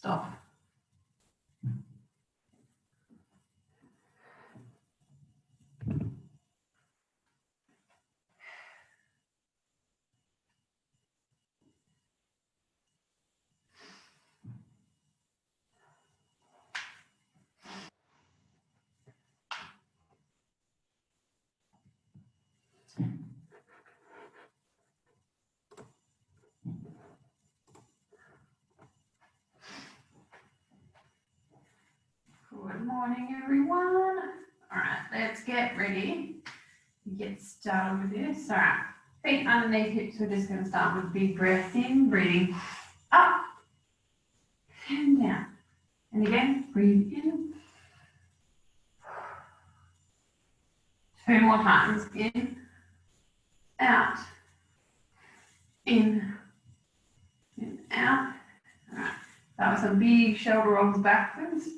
Stop. Good morning, everyone. All right, let's get ready. Get started with this. All right, feet underneath hips. We're just going to start with a big breath in, breathing up and down. And again, breathe in. 2 more times. In, out, in, and out. All right, that was some big shoulder rolls backwards.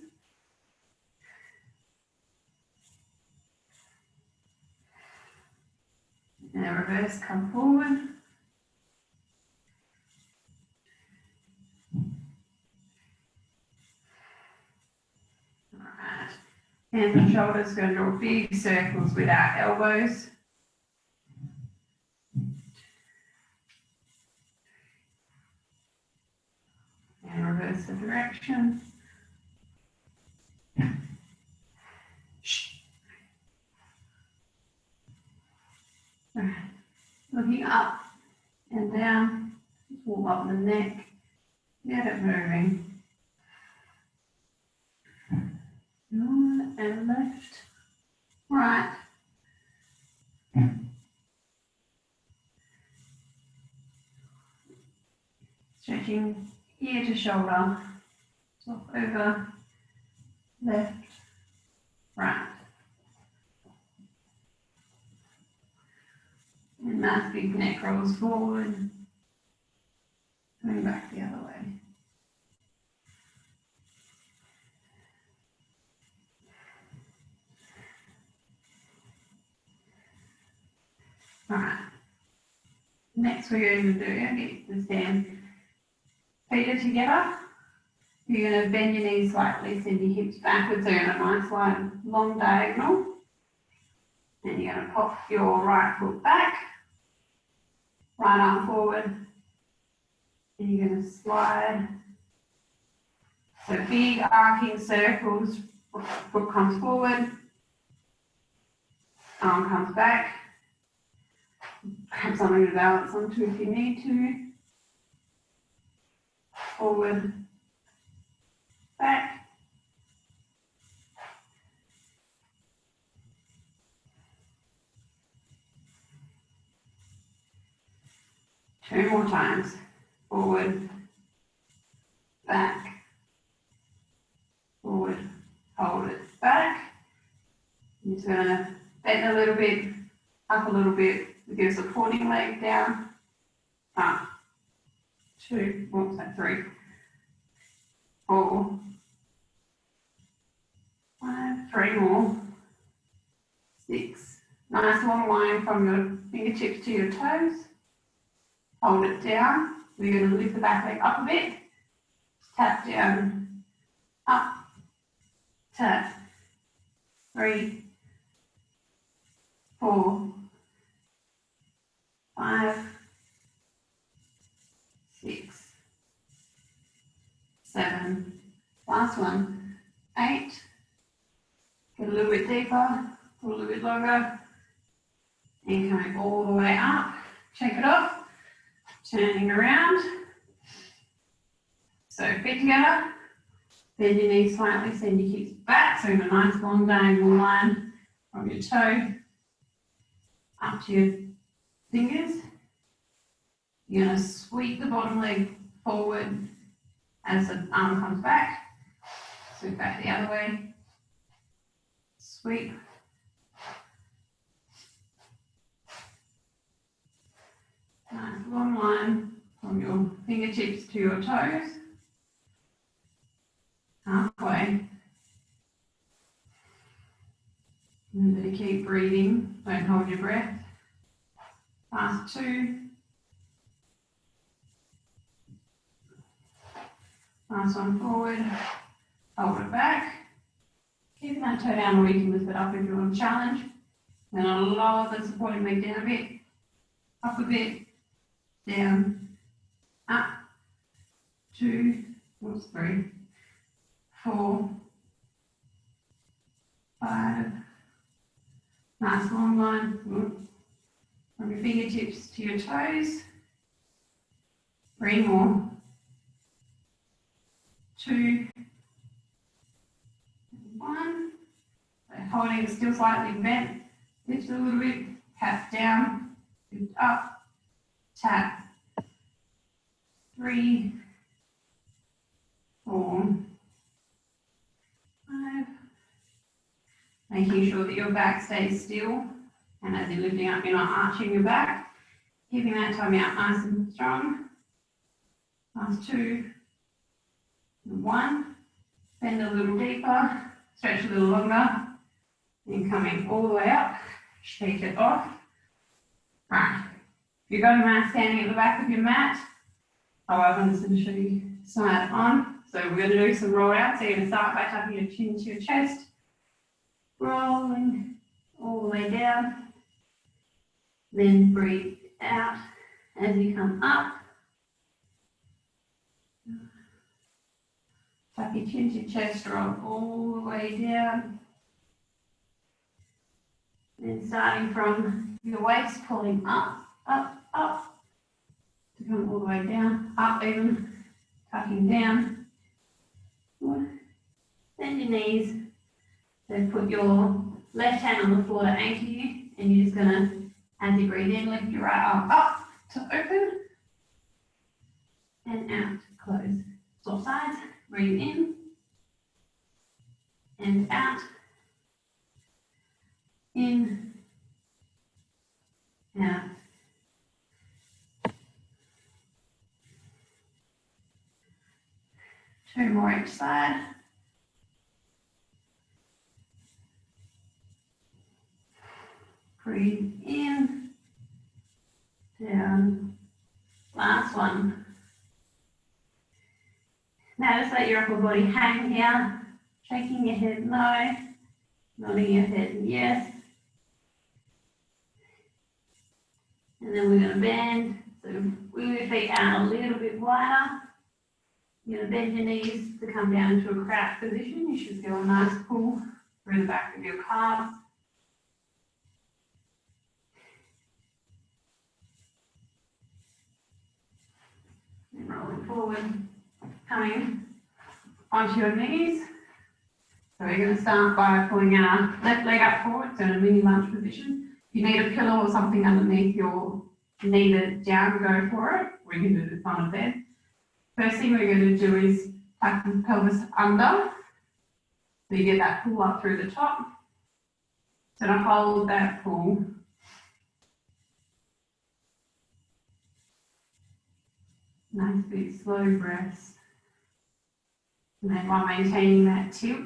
And reverse, come forward. All right. Hands and shoulders, going to draw big circles with our elbows. And reverse the direction. All right. Looking up and down, warm up the neck, get it moving. On and left, right. Stretching ear to shoulder, top over, left, right. And nice big neck rolls forward, coming back the other way. All right. Next we're going to do, get the stand. Feet are together. You're going to bend your knees slightly, send your hips backwards, so you're in a nice wide, long diagonal. And you're going to pop your right foot back, right arm forward, and you're going to slide. So big arcing circles, foot comes forward, arm comes back. Grab something to balance onto if you need to. Forward, back. Two more times. Forward, back, forward, hold it, back. I'm just going to bend a little bit, up a little bit with your supporting leg down. Up, 2, whoops, 3, 4, 5, 3 more, 6. Nice long line from your fingertips to your toes. Hold it down. We're going to lift the back leg up a bit. Tap down, up, tap, 3, 4, 5, 6, 7, last one, 8. Get a little bit deeper, a little bit longer, and coming all the way up. Shake it off, turning around. So feet together, bend your knees slightly, send your hips back, so in a nice long diagonal line from your toe up to your fingers. You're going to sweep the bottom leg forward as the arm comes back. Sweep back the other way. Sweep. Nice long line from your fingertips to your toes. Halfway. Remember to keep breathing. Don't hold your breath. Last 2. Last one forward, hold it back. Keep that toe down, or you can lift it up if you want to challenge. Then I'll lower the supporting leg down a bit, up a bit, down, up, 2, 3, 4, 5. Nice long line from your fingertips to your toes. 3 more. 2, 1. So holding still slightly bent. Lift a little bit, tap down, lift up, tap. 3, 4, 5. Making sure that your back stays still, and as you're lifting up, you're not arching your back. Keeping that tummy out nice and strong. Last 2, 1. Bend a little deeper, stretch a little longer, and coming all the way up. Shake it off. Right. If you've got a mat standing at the back of your mat, I'm just going to show you side on. So we're going to do some roll out. So you're going to start by tucking your chin to your chest, rolling all the way down. Then breathe out as you come up. Tuck your chin to your chest, roll all the way down. Then starting from your waist, pulling up, up, up, to come all the way down, up even, tucking down. Bend your knees, then put your left hand on the floor to anchor you, and you're just going to, as you breathe in, lift your right arm up to open, and out to close. Swap sides, breathe in, and out, in, out. Two more each side. Breathe in, down. Last one. Now just let your upper body hang here, shaking your head no, nodding your head yes. And then we're going to bend, so move your feet out a little bit wider. You're going to bend your knees to come down into a crouch position. You should feel a nice pull through the back of your calves. And rolling forward, coming onto your knees. So we're going to start by pulling our left leg up forward, so in a mini lunge position. If you need a pillow or something underneath your knee that's down, go for it. We can do this on a bed. First thing we're going to do is tuck the pelvis under, so you get that pull up through the top. So to hold that pull, nice big slow breaths. And then while maintaining that tilt,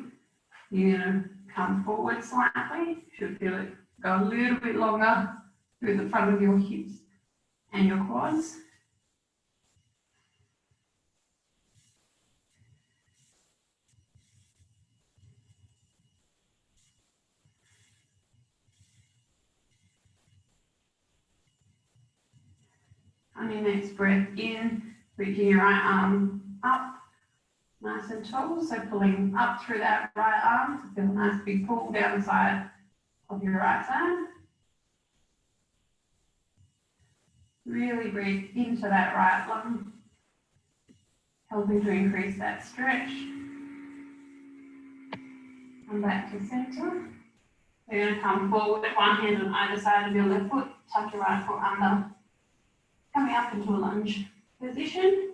you're going to come forward slightly. You should feel it go a little bit longer through the front of your hips and your quads. On your next breath in, reaching your right arm up, nice and tall. So pulling up through that right arm to feel a nice big pull down the side of your right side. Really breathe into that right lung, helping to increase that stretch. Come back to center. We're going to come forward with one hand on either side of your left foot, tuck your right foot under. Coming up into a lunge position,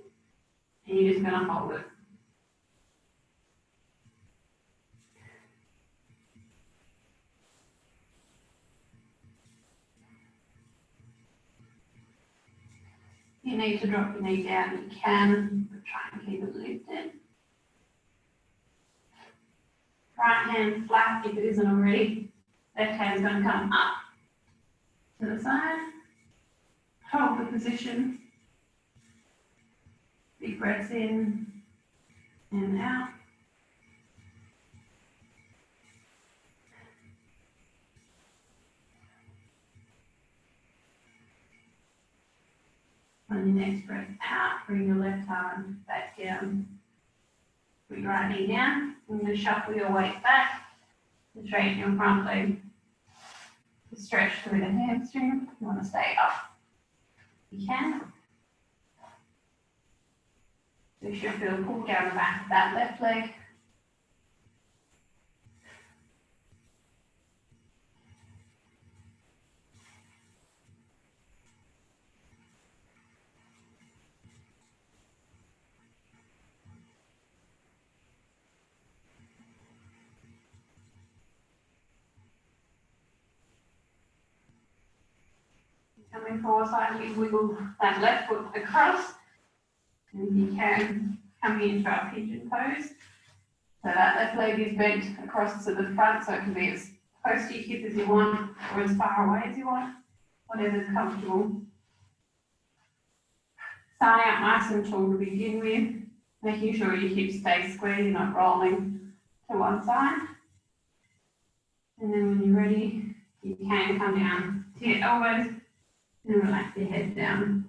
and you're just going to hold it. If you need to drop your knee down, you can, but try and keep it lifted. Right hand flat if it isn't already. Left hand's going to come up to the side. Hold the position. Big breaths in and out. On your next breath out, bring your left arm back down. Put your right knee down. I'm going to shuffle your weight back to straighten your front leg. To stretch through the hamstring. If you want to stay up, you can. So you should feel a pull down the back of that left leg. Coming forward slightly, wiggle that left foot across. And you can come into our pigeon pose. So that left leg is bent across to the front, so it can be as close to your hip as you want, or as far away as you want, whatever's comfortable. Starting out nice and tall to begin with, making sure your hips stay square, you're not rolling to one side. And then when you're ready, you can come down to your elbows and relax your head down.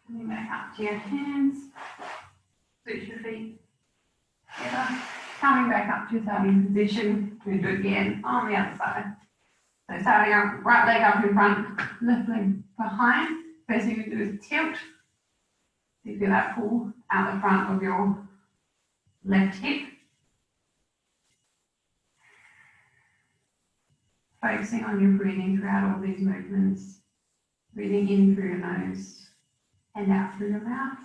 Coming back up to your hands, switch your feet together. Coming back up to starting position, we'll do it again on the other side. So starting up, right leg up in front, left leg behind. First thing you do is tilt. So you feel that pull out the front of your left hip. Focusing on your breathing throughout all these movements. Breathing in through your nose and out through your mouth.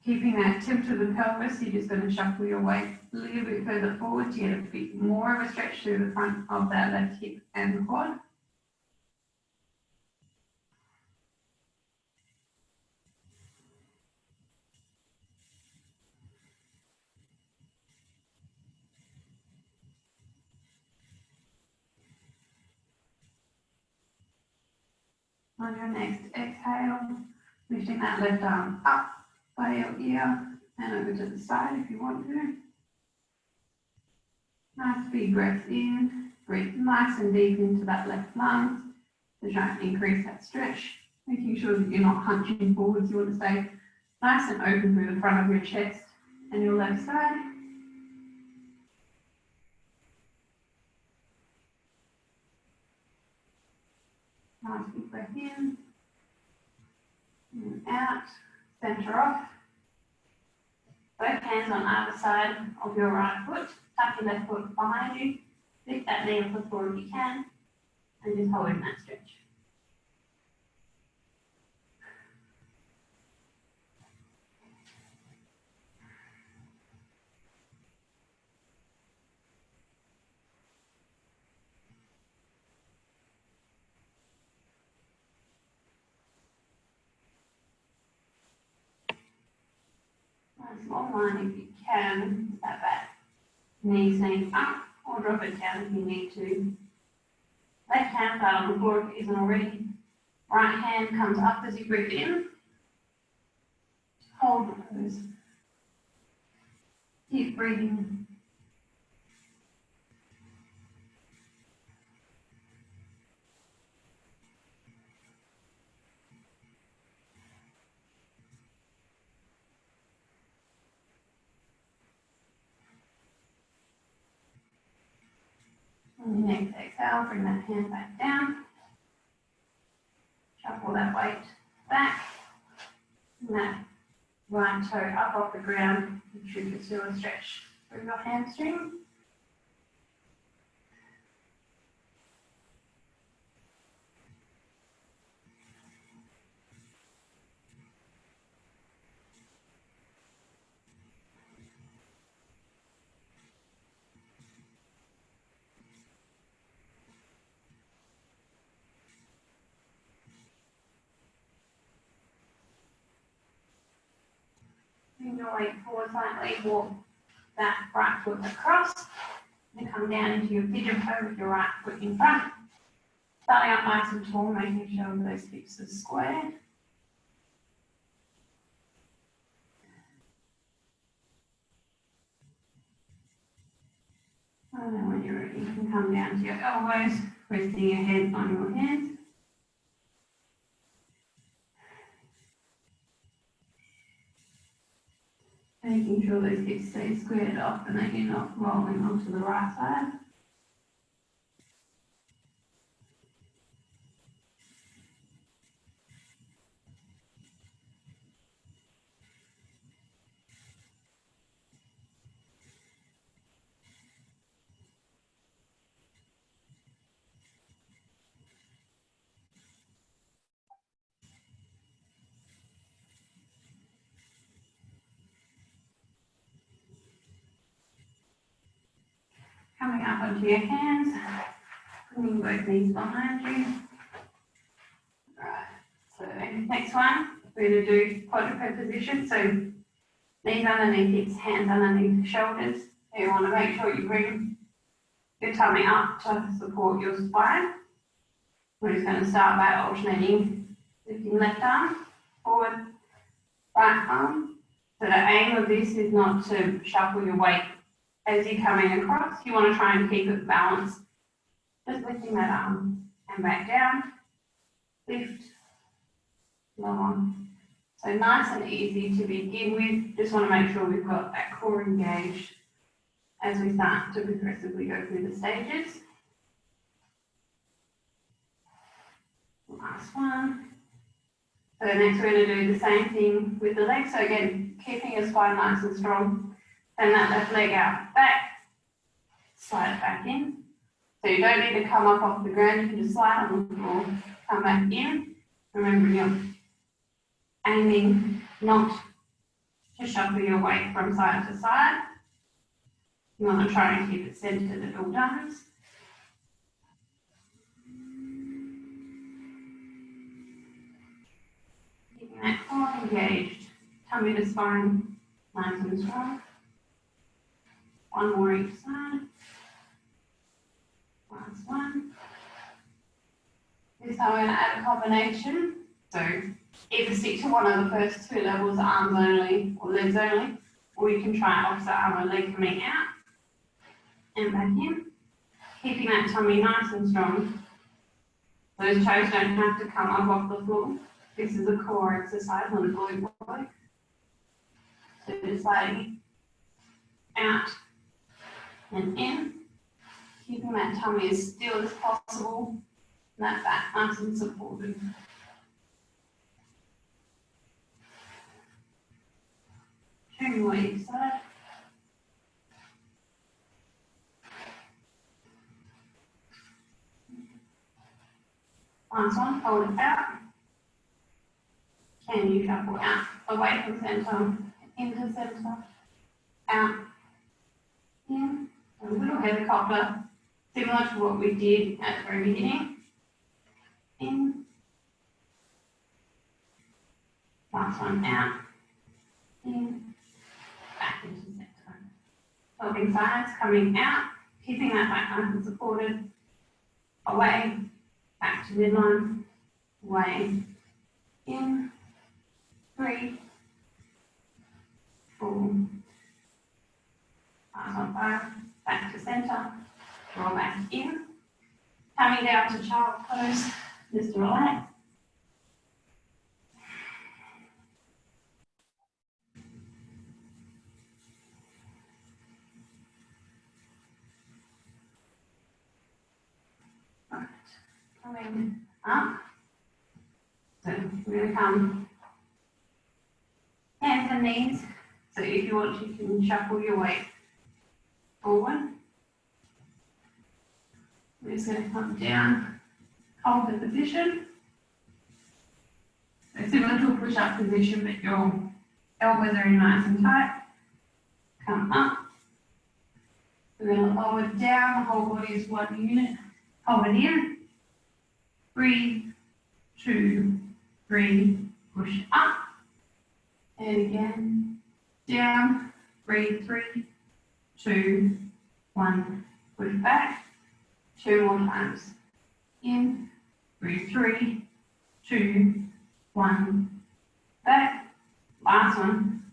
Keeping that tilt to the pelvis, you're just going to shuffle your weight a little bit further forward to get a bit more of a stretch through the front of that left hip and quad. On your next exhale, lifting that left arm up by your ear and over to the side if you want to. Nice big breath in, breathe nice and deep into that left lung to try and increase that stretch, making sure that you're not hunching forwards. You want to stay nice and open through the front of your chest and your left side. Nice big breath in and out, center off. Both hands on either side of your right foot. Tuck your left foot behind you. Lift that knee off the floor if you can. And just hold in that stretch. Nice long line if you can. That back. Knees up or drop it down if you need to. Left hand flat on the floor if it isn't already. Right hand comes up as you breathe in. Hold the pose. Keep breathing. On your next exhale, bring that hand back down. Shuffle that weight back. And that right toe up off the ground. You should just feel a stretch through your hamstring. weight forward slightly, walk that right foot across, and come down into your pigeon pose with your right foot in front. Starting up nice and tall, making sure those hips are square. And then when you're ready, you can come down to your elbows, resting your head on your hands. Making sure those hips stay squared off and that you're not rolling onto the right side. Coming up onto your hands, bringing both knees behind you. Right, so next one, we're going to do quadruped position. So knees underneath hips, hands underneath the shoulders. So you want to make sure you bring your tummy up to support your spine. We're just going to start by alternating lifting left arm, forward, right arm. So the aim of this is not to shuffle your weight as you're coming across. You want to try and keep it balanced. Just lifting that arm and back down, lift, lower. So nice and easy to begin with. Just want to make sure we've got that core engaged as we start to progressively go through the stages. Last one. So next we're going to do the same thing with the legs. So again, keeping your spine nice and strong. Send that left leg out back, slide it back in. So you don't need to come up off the ground, you can just slide on the floor, come back in. Remember, you're aiming not to shuffle your weight from side to side. You want to try and keep it centered at all times. Keeping that core engaged, tummy to spine nice and strong. One more each side. Last one. This time we're going to add a combination. So either stick to one of the first two levels, arms only or legs only, or you can try opposite arm and leg coming out and back in. Keeping that tummy nice and strong. Those toes don't have to come up off the floor. This is a core exercise on the glute body. So just sliding out and in, keeping that tummy as still as possible, and that back nice and supported. Turn your each side. Last one, hold it out. Can you shuffle out, away from center, into center, out, in. A little helicopter, similar to what we did at the very beginning. In. Last one out. In. Back into center. Swapping sides, coming out, keeping that back nice and supported. Away, back to midline, away, in. 3, 4. Last one, 5. Back to center, roll back in, coming down to child pose, just to relax. Right, coming up. So we're going to come hands and knees. So if you want, you can shuffle your weight forward. We're just going to come down, hold the position. So similar to a push-up position, but your elbows are in nice and tight. Come up. We're going to lower down, the whole body is one unit. Hold it in. Breathe. 2, 3, push up. And again. down, breathe, 3, 2, 1, push back, 2 more times, in, breathe, 3, 2, 1, back, last one,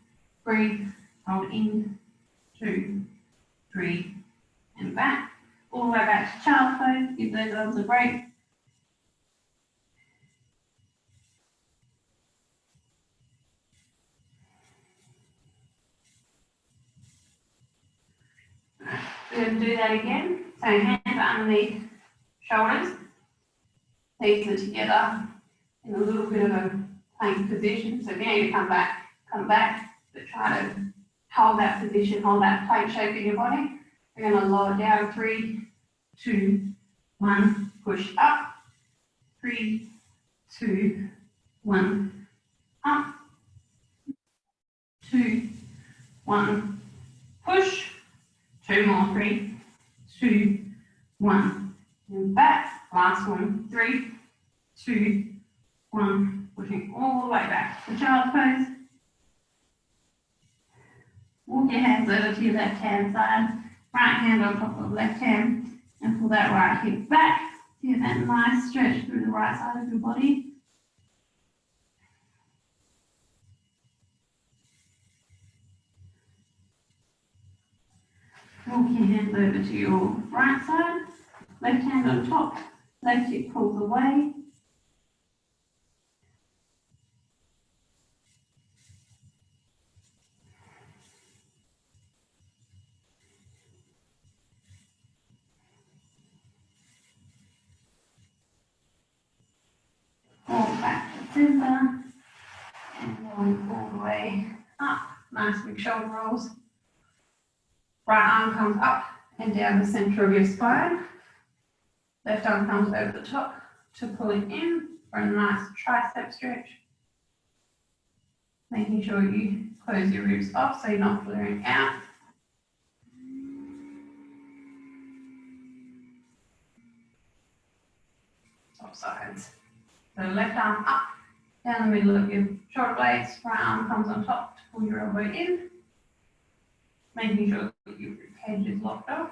breathe, hold in, 2, 3, and back, all the way back to child's pose, give those arms a break. We're going to do that again. So hands are underneath shoulders. Knees are together in a little bit of a plank position. So if you need to come back, but try to hold that position, hold that plank shape in your body. We're going to lower down, 3, 2, 1, push up, 3, 2, 1, up, 2, 1, push, 2 more, 3, 2, 1, and back, last one, 3, 2, 1, pushing all the way back to child's pose. Walk your hands over to your left hand side, right hand on top of left hand, and pull that right hip back. Get that nice stretch through the right side of your body. Walk your hands over to your right side, left hand on top, left hip pulls away. Walk back to center, and going all the way up. Nice big shoulder rolls. Right arm comes up and down the center of your spine. Left arm comes over the top to pull it in for a nice tricep stretch. Making sure you close your ribs off so you're not flaring out. Top sides. So left arm up, down the middle of your shoulder blades. Right arm comes on top to pull your elbow in. Making sure that your rib cage is locked off.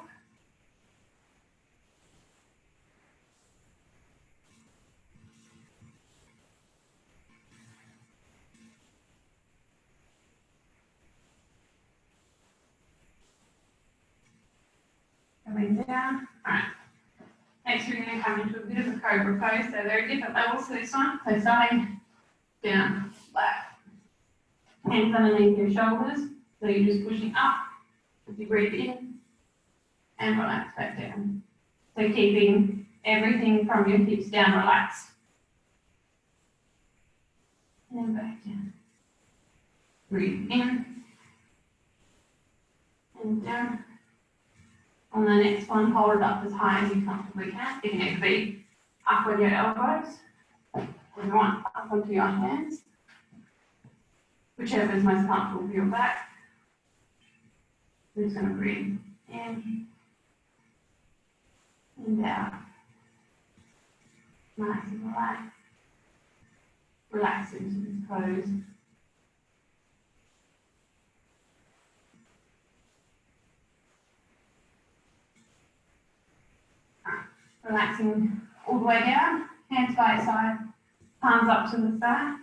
Coming down. Alright. Next we're going to come into a bit of a cobra pose. So there are different levels to this one. So starting down, flat. Hands underneath your shoulders. So you're just pushing up as you breathe in and relax back down. So keeping everything from your hips down relaxed. And back down. Breathe in and down. On the next one, hold it up as high as you comfortably can. You need to be up on your elbows. Or you want up onto your hands. Whichever is most comfortable for your back. We're just going to breathe in and out. Nice and relaxed. Relax into this pose. Relaxing all the way down, hands by your side, palms up to the side.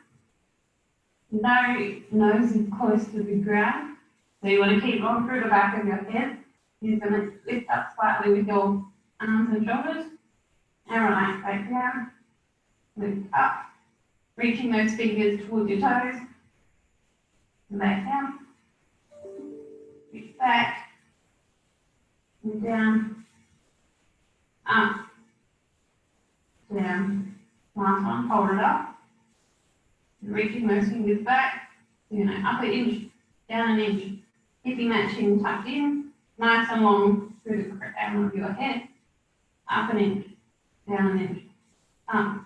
No nose is close to the ground, so you want to keep on through the back of your head. You're going to lift up slightly with your arms and shoulders, and relax back down, lift up, reaching those fingers towards your toes, and back down, reach back, and down, up, down. Last one, hold it up. Reaching those fingers back. So you're going to up an inch, down an inch. Keeping that chin tucked in, nice and long through the crown of your head. Up an inch, down an inch, up,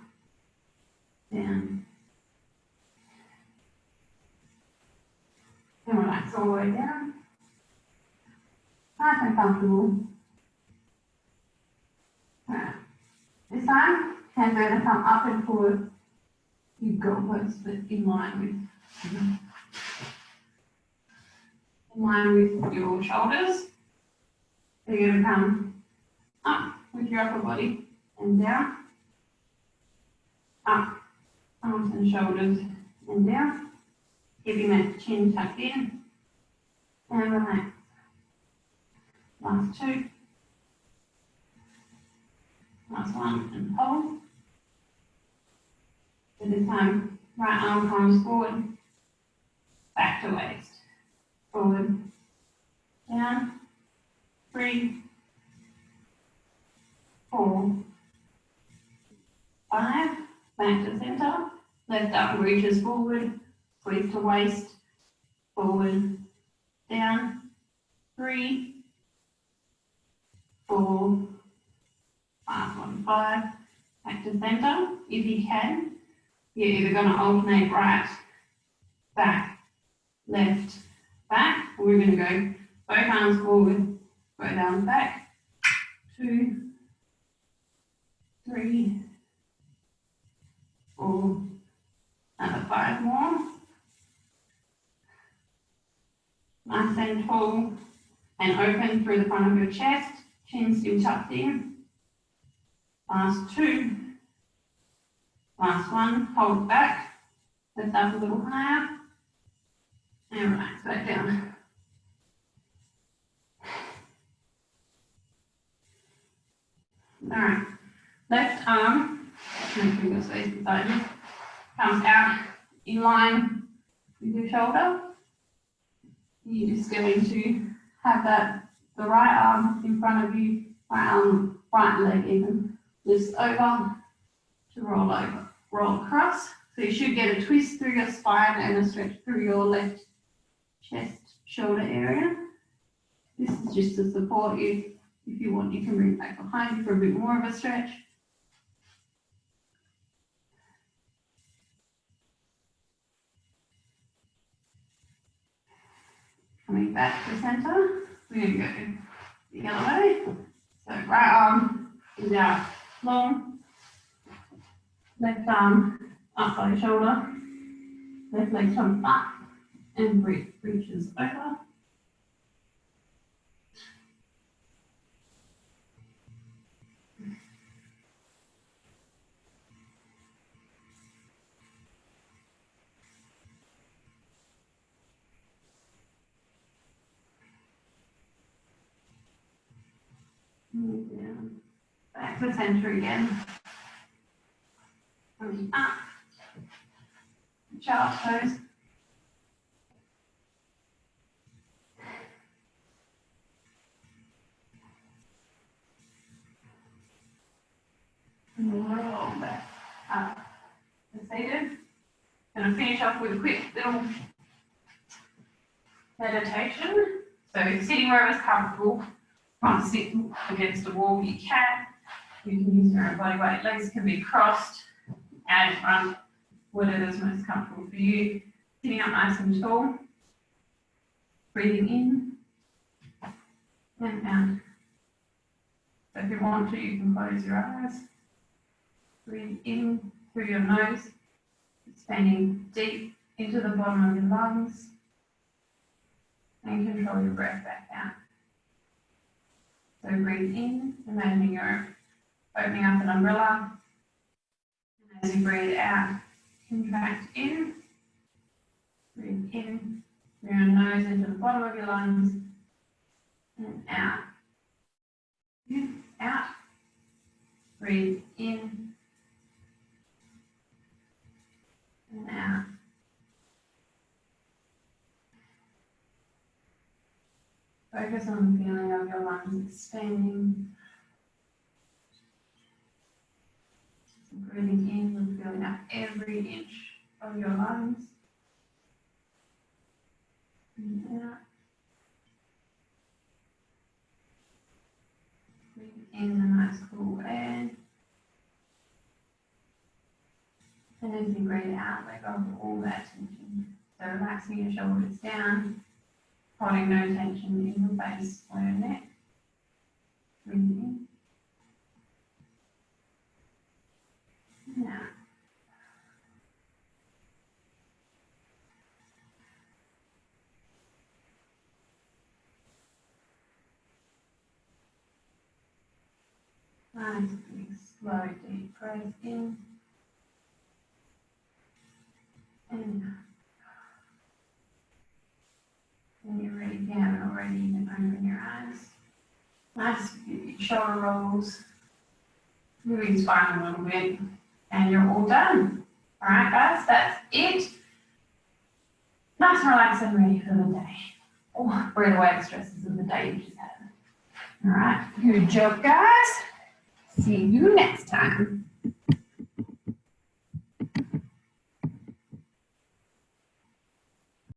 down. And relax all the way down. Nice and comfortable. Alright. This time, hands are going to come up and forward. You've got what's in line with in line with your shoulders. So you're going to come up with your upper body and down, up, arms and shoulders and down, keeping that chin tucked in, and relax. Last two. Last one, and hold. So this time, right arm comes forward, back to waist, forward, down, 3, 4, 5, back to center, left arm reaches forward, squeeze to waist, forward, down, 3, 4, last one, 5, back to center. If you can, you're either going to alternate right, back, left, back. We're going to go both arms forward, both arms back. 2, 3, 4, another 5 more. Nice and tall and open through the front of your chest, chin still tucked in. Last 2. Last one, hold back, lift up a little higher, and relax back down. Alright, left arm, make sure your space beside you, comes out in line with your shoulder. You're just going to have the right arm in front of you, right leg even, lifts over to roll over, roll across. So you should get a twist through your spine and a stretch through your left chest, shoulder area. This is just to support you. If you want, you can bring it back behind you for a bit more of a stretch. Coming back to center, we're going to go the other way. So right arm is out long, left arm up by the shoulder, left leg comes up and reaches over. Down. Back to center again. Coming up. Child's pose. And roll back up to seated. Going to finish off with a quick little meditation. So sitting wherever's comfortable. Want to sit against a wall, you can. You can use your own body weight. Legs can be crossed and in front, whatever's most comfortable for you. Sitting up nice and tall. Breathing in and out. So if you want to, you can close your eyes. Breathe in through your nose, expanding deep into the bottom of your lungs. And control your breath back out. So breathe in, imagining you're opening up an umbrella. And as you breathe out, contract in. Breathe in through your nose into the bottom of your lungs. And out. In, out. Breathe in. And out. Focus on the feeling of your lungs expanding. Breathing in and filling up every inch of your lungs. And out. Breathe in the nice cool air. And as you breathe out, let go of all that tension. So relaxing your shoulders down. Holding no tension in your face or your neck. Breathe in. And out. Nice big slow deep breath in and out. When you're ready, if you haven't already, you can open your eyes. Nice big shoulder rolls. Moving spine a little bit. And you're all done. All right, guys, that's it. Nice and relaxed and ready for the day. Oh, breathe away the stresses of the day you just had. All right, good job, guys. See you next time.